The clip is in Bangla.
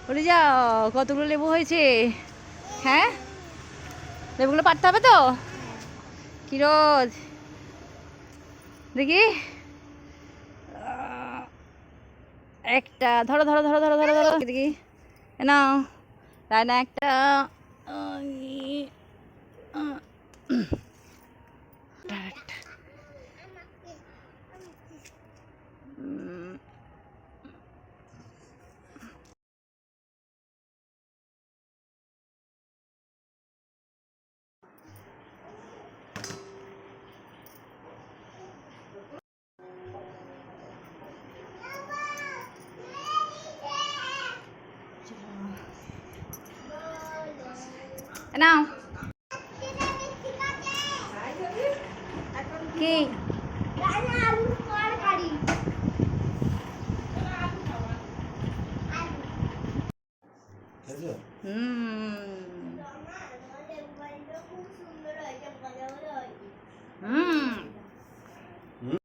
বলে যাও কতগুলো লেবু হয়েছে? হ্যাঁ, লেবুগুলো পাড়তে হবে তো। কিরোজ দেখি, একটা ধরো ধরো ধরো ধরো ধরো ধরো দেখি, নাও রায়না একটা। নাও কি হুম